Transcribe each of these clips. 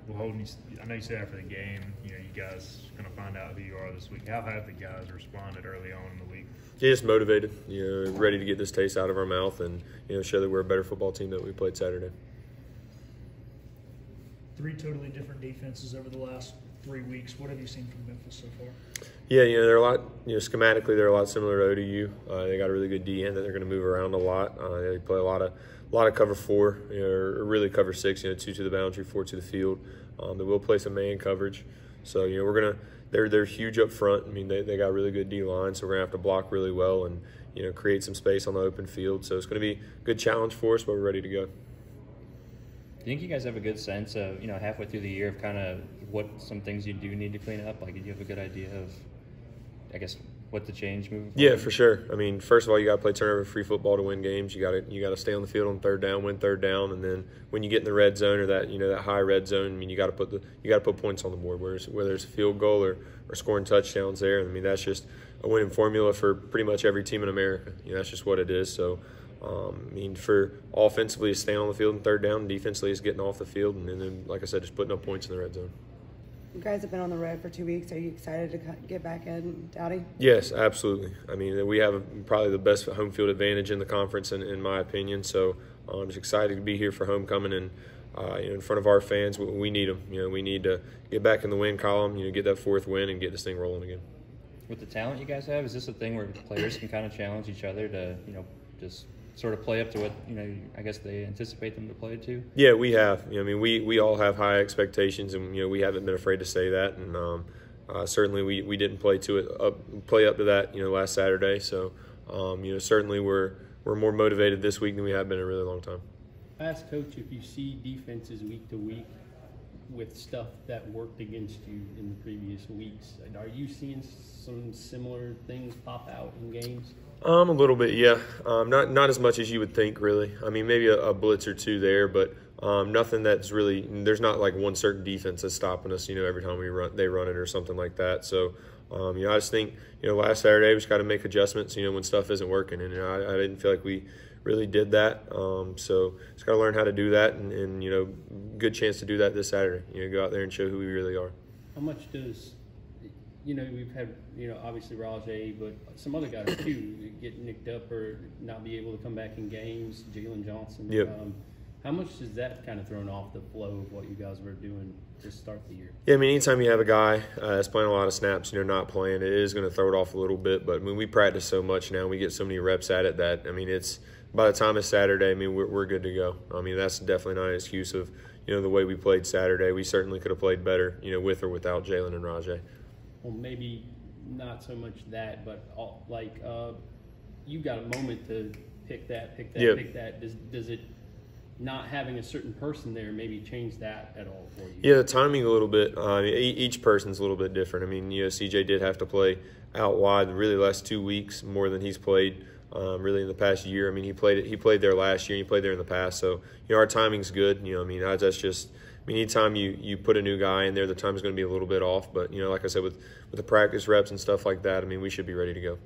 Well, Holton, I know you said after the game, you guys going to find out who you are this week. How have the guys responded early on in the week? Yeah, just motivated, ready to get this taste out of our mouth and, show that we're a better football team than we played Saturday. 3 totally different defenses over the last 3 weeks. What have you seen from Memphis so far? Yeah, they're a lot, schematically they're a lot similar to ODU. They got a really good D end that they're going to move around a lot. They play a lot of cover 4, or really cover 6, 2 to the boundary, 4 to the field. They will play some man coverage. So, they're huge up front. I mean, they got really good D line, so we're going to have to block really well and, create some space on the open field. So it's going to be a good challenge for us, but we're ready to go. Do you think you guys have a good sense of, halfway through the year of kind of what some things you do need to clean up? Like, do you have a good idea of, I guess, what to change moving forward? Yeah, for sure. I mean, first of all, you got to play turnover-free football to win games. You got to stay on the field on third down, win third down, and then when you get in the red zone or that that high red zone, I mean, you got to put points on the board, whether it's a field goal or scoring touchdowns there. I mean, that's just a winning formula for pretty much every team in America. That's just what it is. So. For offensively is staying on the field and third down, and defensively is getting off the field, and then, like I said, just putting up points in the red zone. You guys have been on the road for 2 weeks. Are you excited to get back in Dowdy? Yes, absolutely. I mean, we have probably the best home field advantage in the conference, in my opinion. So I'm just excited to be here for homecoming and in front of our fans. We need them. We need to get back in the win column. Get that 4th win and get this thing rolling again. With the talent you guys have, is this a thing where players can kind of challenge each other to just sort of play up to what I guess they anticipate them to play to? Yeah, we have. We all have high expectations, and we haven't been afraid to say that. And certainly we didn't play up to that last Saturday. So certainly we're more motivated this week than we have been in a really long time. I asked Coach if you see defenses week to week with stuff that worked against you in the previous weeks. Are you seeing some similar things pop out in games? A little bit, yeah. Not as much as you would think, really. I mean, maybe a blitz or 2 there, but nothing that's really – there's not like one certain defense that's stopping us, every time they run it or something like that. So, I just think, last Saturday we just got to make adjustments, when stuff isn't working. And I didn't feel like we really did that. So just got to learn how to do that and good chance to do that this Saturday. Go out there and show who we really are. How much does – we've had, obviously Rajay, but some other guys too get nicked up or not be able to come back in games. Jalen Johnson. Yep. How much does that kind of thrown off the flow of what you guys were doing to start the year? Yeah, I mean, anytime you have a guy that's playing a lot of snaps, not playing, it is going to throw it off a little bit. But I mean, we practice so much now, we get so many reps at it that it's by the time it's Saturday, I mean, we're good to go. I mean, that's definitely not an excuse of the way we played Saturday. We certainly could have played better, with or without Jalen and Rajay. Well, maybe not so much that, but you got a moment to pick that. Yep. Pick that. Does it not having a certain person there maybe change that at all for you? Yeah, the timing a little bit. Each person's a little bit different. I mean, CJ did have to play out wide really the last 2 weeks more than he's played really in the past year. I mean, he played there last year and he played there in the past. So, our timing's good. That's just – anytime you put a new guy in there, the time's going to be a little bit off. But, like I said, with the practice reps and stuff like that, I mean, we should be ready to go.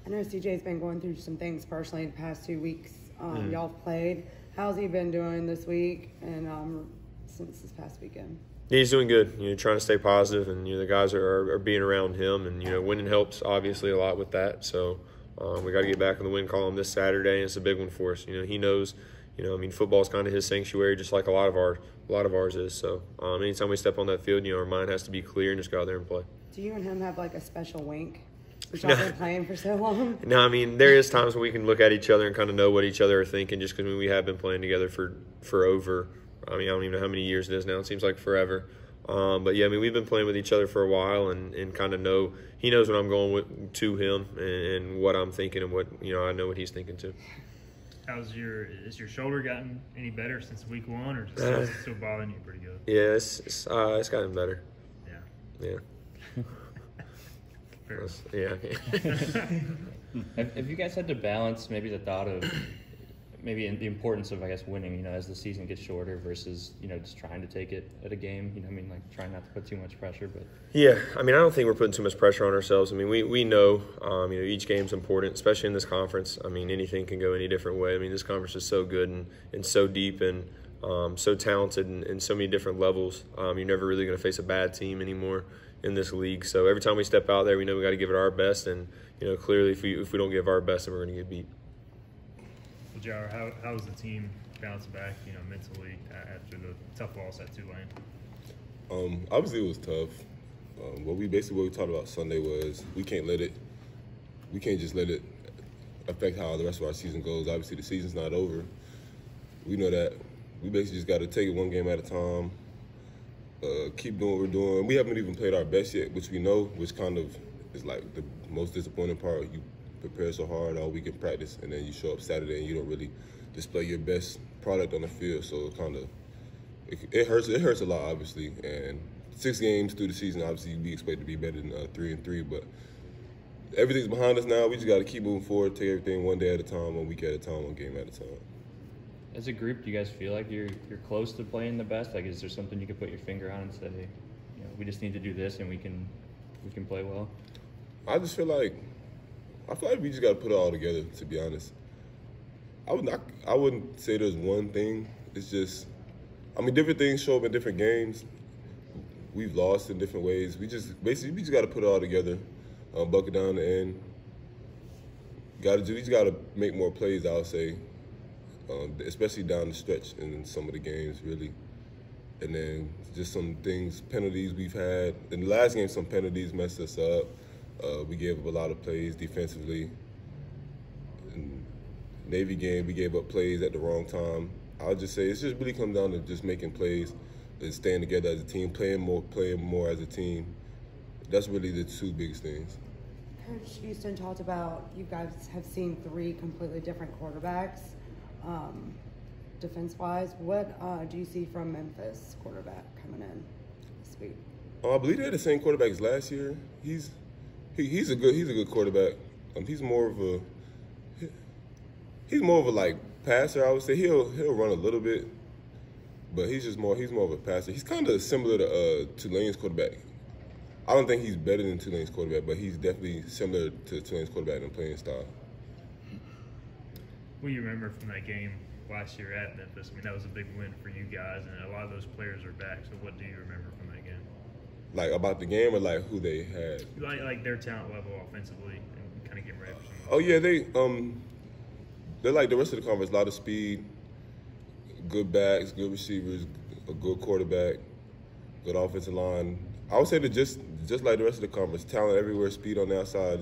I know CJ's been going through some things personally the past 2 weeks. Y'all have played. How's he been doing this week and since this past weekend? Yeah, he's doing good. Trying to stay positive, and the guys are being around him, and winning helps obviously a lot with that. So we got to get back in the win column this Saturday, and it's a big one for us. He knows. Football is kind of his sanctuary, just like a lot of ours is. So anytime we step on that field, our mind has to be clear and just go out there and play. Do you and him have like a special wink? Which y'all been playing for so long. No, I mean, there is times when we can look at each other and kind of know what each other are thinking, just because we have been playing together for over. I mean, I don't even know how many years it is now. It seems like forever. But yeah, I mean, we've been playing with each other for a while, and kind of know he knows what I'm going to him and what I'm thinking and what I know what he's thinking too. Has your shoulder gotten any better since week 1, or is it still bothering you pretty good? Yeah, it's gotten better. Yeah. Yeah. Have you guys had to balance maybe the thought of maybe the importance of, I guess, winning, as the season gets shorter versus, just trying to take it at a game, trying not to put too much pressure, but. Yeah, I mean, I don't think we're putting too much pressure on ourselves. I mean, we know, each game's important, especially in this conference. I mean, anything can go any different way. I mean, this conference is so good and so deep, and, so talented in so many different levels. You're never really going to face a bad team anymore in this league. So every time we step out there, we know we got to give it our best. And clearly, if we don't give our best, then we're going to get beat. Well, Jireh, how was the team bounce back, mentally after the tough loss at Tulane? Obviously, it was tough. What we talked about Sunday was we can't just let it affect how the rest of our season goes. Obviously, the season's not over. We know that. We basically just got to take it one game at a time, keep doing what we're doing. We haven't even played our best yet, which we know, which kind of is like the most disappointing part. You prepare so hard all week in practice, and then you show up Saturday and you don't really display your best product on the field. So it hurts. It hurts a lot, obviously. And 6 games through the season, obviously, we expect to be better than 3-3. But everything's behind us now. We just got to keep moving forward, take everything one day at a time, one week at a time, one game at a time. As a group, do you guys feel like you're close to playing the best? Like, is there something you could put your finger on and say, we just need to do this and we can play well? I feel like we just got to put it all together, to be honest. I wouldn't say there's one thing. It's just, different things show up in different games. We've lost in different ways. We just got to put it all together, buckle down the end. We just got to make more plays, I would say, especially down the stretch in some of the games, really. And then just some things, penalties we've had. In the last game, some penalties messed us up. We gave up a lot of plays defensively. In Navy game, we gave up plays at the wrong time. I'll just say it's just really come down to just making plays and staying together as a team, playing more as a team. That's really the 2 biggest things. Coach Houston talked about you guys have seen 3 completely different quarterbacks. Defense-wise, what do you see from Memphis quarterback coming in this week? I believe they had the same quarterback as last year. He's a good quarterback. He's more of a like passer. I would say he'll run a little bit, but he's more of a passer. He's kind of similar to Tulane's quarterback. I don't think he's better than Tulane's quarterback, but he's definitely similar to Tulane's quarterback in playing style. What do you remember from that game last year at Memphis? That was a big win for you guys, and a lot of those players are back. So what do you remember from that game? Like about the game or like who they had? Like their talent level offensively and kind of getting ready for some. Oh yeah, they're like the rest of the conference. A lot of speed, good backs, good receivers, a good quarterback, good offensive line. I would say that just like the rest of the conference, talent everywhere, speed on the outside.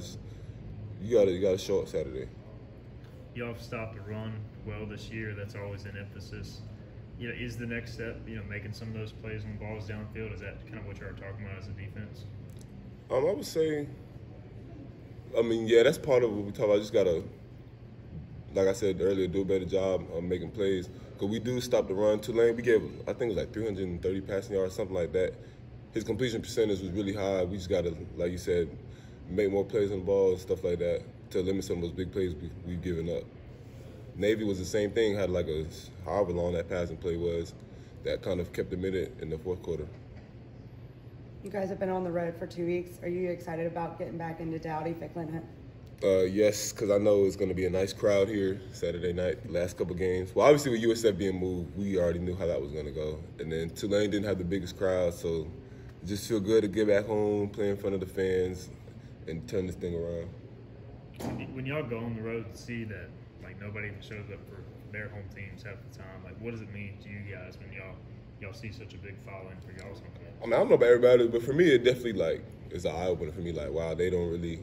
You gotta show up Saturday. Y'all have stopped the run well this year. That's always an emphasis. Is the next step, making some of those plays when balls downfield? Is that kind of what you're talking about as a defense? I would say, yeah, that's part of what we talk about. Just gotta, like I said earlier, do a better job of making plays. Because we do stop the run. Tulane, we gave, I think it was like 330 passing yards, something like that. His completion percentage was really high. We just gotta, like you said, make more plays on the ball and stuff like that to limit some of those big plays we've given up. Navy was the same thing, had like however long that passing play was, that kind of kept them in it in the 4th quarter. You guys have been on the road for 2 weeks. Are you excited about getting back into Dowdy, Ficklin? Yes, because I know it's going to be a nice crowd here Saturday night, the last couple games. Well, obviously with USF being moved, we already knew how that was going to go. And then Tulane didn't have the biggest crowd, so it just feel good to get back home, play in front of the fans, and turn this thing around. When y'all go on the road and see that nobody even shows up for their home teams half the time, what does it mean to you guys when y'all see such a big following for y'all's home team? I don't know about everybody, but for me, it definitely is an eye opener for me. Wow, they don't really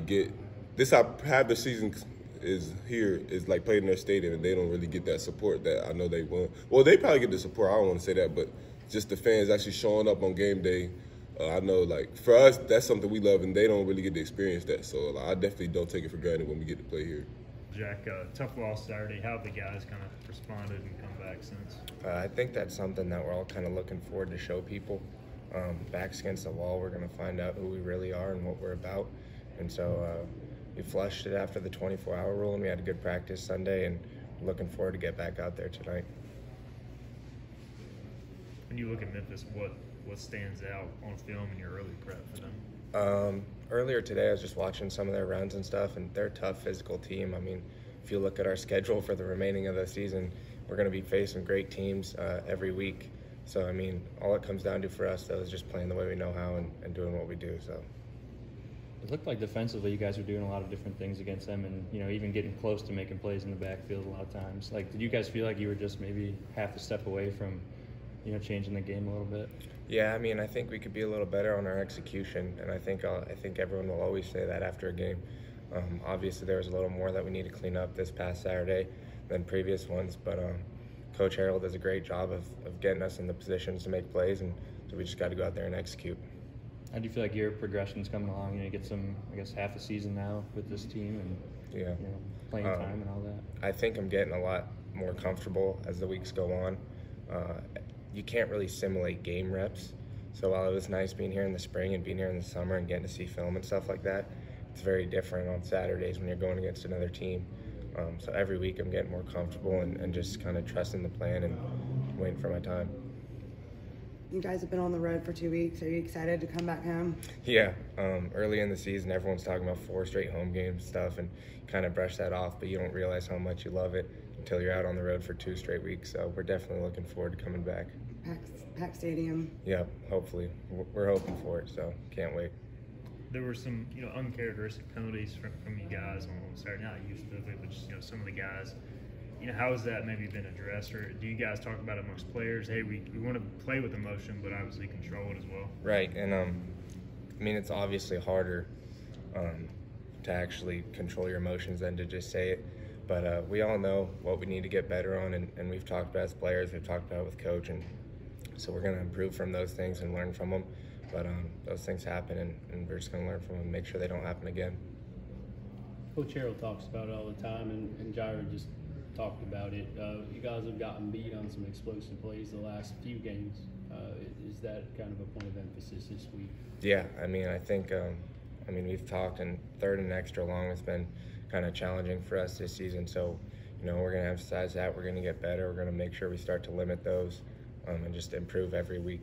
get this. Half the season is here is played in their stadium, and they don't really get that support that I know they want. Well, they probably get the support. I don't want to say that, but just the fans actually showing up on game day. I know, for us, that's something we love, and they don't really get to experience that. So I definitely don't take it for granted when we get to play here. Jack, tough loss Saturday. How have the guys kind of responded and come back since? I think that's something that we're all kind of looking forward to show people. Backs against the wall, we're going to find out who we really are and what we're about. And so we flushed it after the 24-hour rule, and we had a good practice Sunday, and looking forward to get back out there tonight. When you look at Memphis, what stands out on film in your early prep for them? Earlier today, I was just watching some of their runs and stuff, and they're a tough physical team. If you look at our schedule for the remaining of the season, we're going to be facing great teams every week. So, I mean, all it comes down to for us, though, is just playing the way we know how and doing what we do. So. It looked like defensively you guys were doing a lot of different things against them and, you know, even getting close to making plays in the backfield a lot of times. Like, did you guys feel like you were just maybe half a step away from, you know, changing the game a little bit? Yeah, I mean, I think we could be a little better on our execution, and I think everyone will always say that after a game. Obviously, there was a little more that we need to clean up this past Saturday than previous ones, but Coach Harold does a great job of getting us in the positions to make plays, and so we just got to go out there and execute. How do you feel like your progression's coming along? You know, you get some, I guess, half a season now with this team and yeah, you know, playing time and all that. I think I'm getting a lot more comfortable as the weeks go on. You can't really simulate game reps, so while it was nice being here in the spring and being here in the summer and getting to see film and stuff like that, it's very different on Saturdays when you're going against another team. So every week I'm getting more comfortable and just kind of trusting the plan and waiting for my time. You guys have been on the road for 2 weeks. Are you excited to come back home? Yeah, early in the season, everyone's talking about 4 straight home games stuff and kind of brush that off, but you don't realize how much you love it until you're out on the road for 2 straight weeks. So we're definitely looking forward to coming back. Pack stadium. Yeah, hopefully. We're hoping for it, so can't wait. There were some, you know, uncharacteristic penalties from you guys on Saturday. Not you specifically, but just, you know, some of the guys. You know, how has that maybe been addressed, or do you guys talk about it amongst players? Hey, we want to play with emotion, but obviously control it as well. Right, and I mean, it's obviously harder to actually control your emotions than to just say it. But we all know what we need to get better on, and we've talked about it as players, we've talked about it with coach, and so we're going to improve from those things and learn from them. But those things happen, and we're just going to learn from them and make sure they don't happen again. Coach Harold talks about it all the time, and Jireh just talked about it. You guys have gotten beat on some explosive plays the last few games. Is that kind of a point of emphasis this week? Yeah, I mean, I think, we've talked, and 3rd and extra long has been kind of challenging for us this season. So, you know, we're going to emphasize that. We're going to get better. We're going to make sure we start to limit those and just improve every week.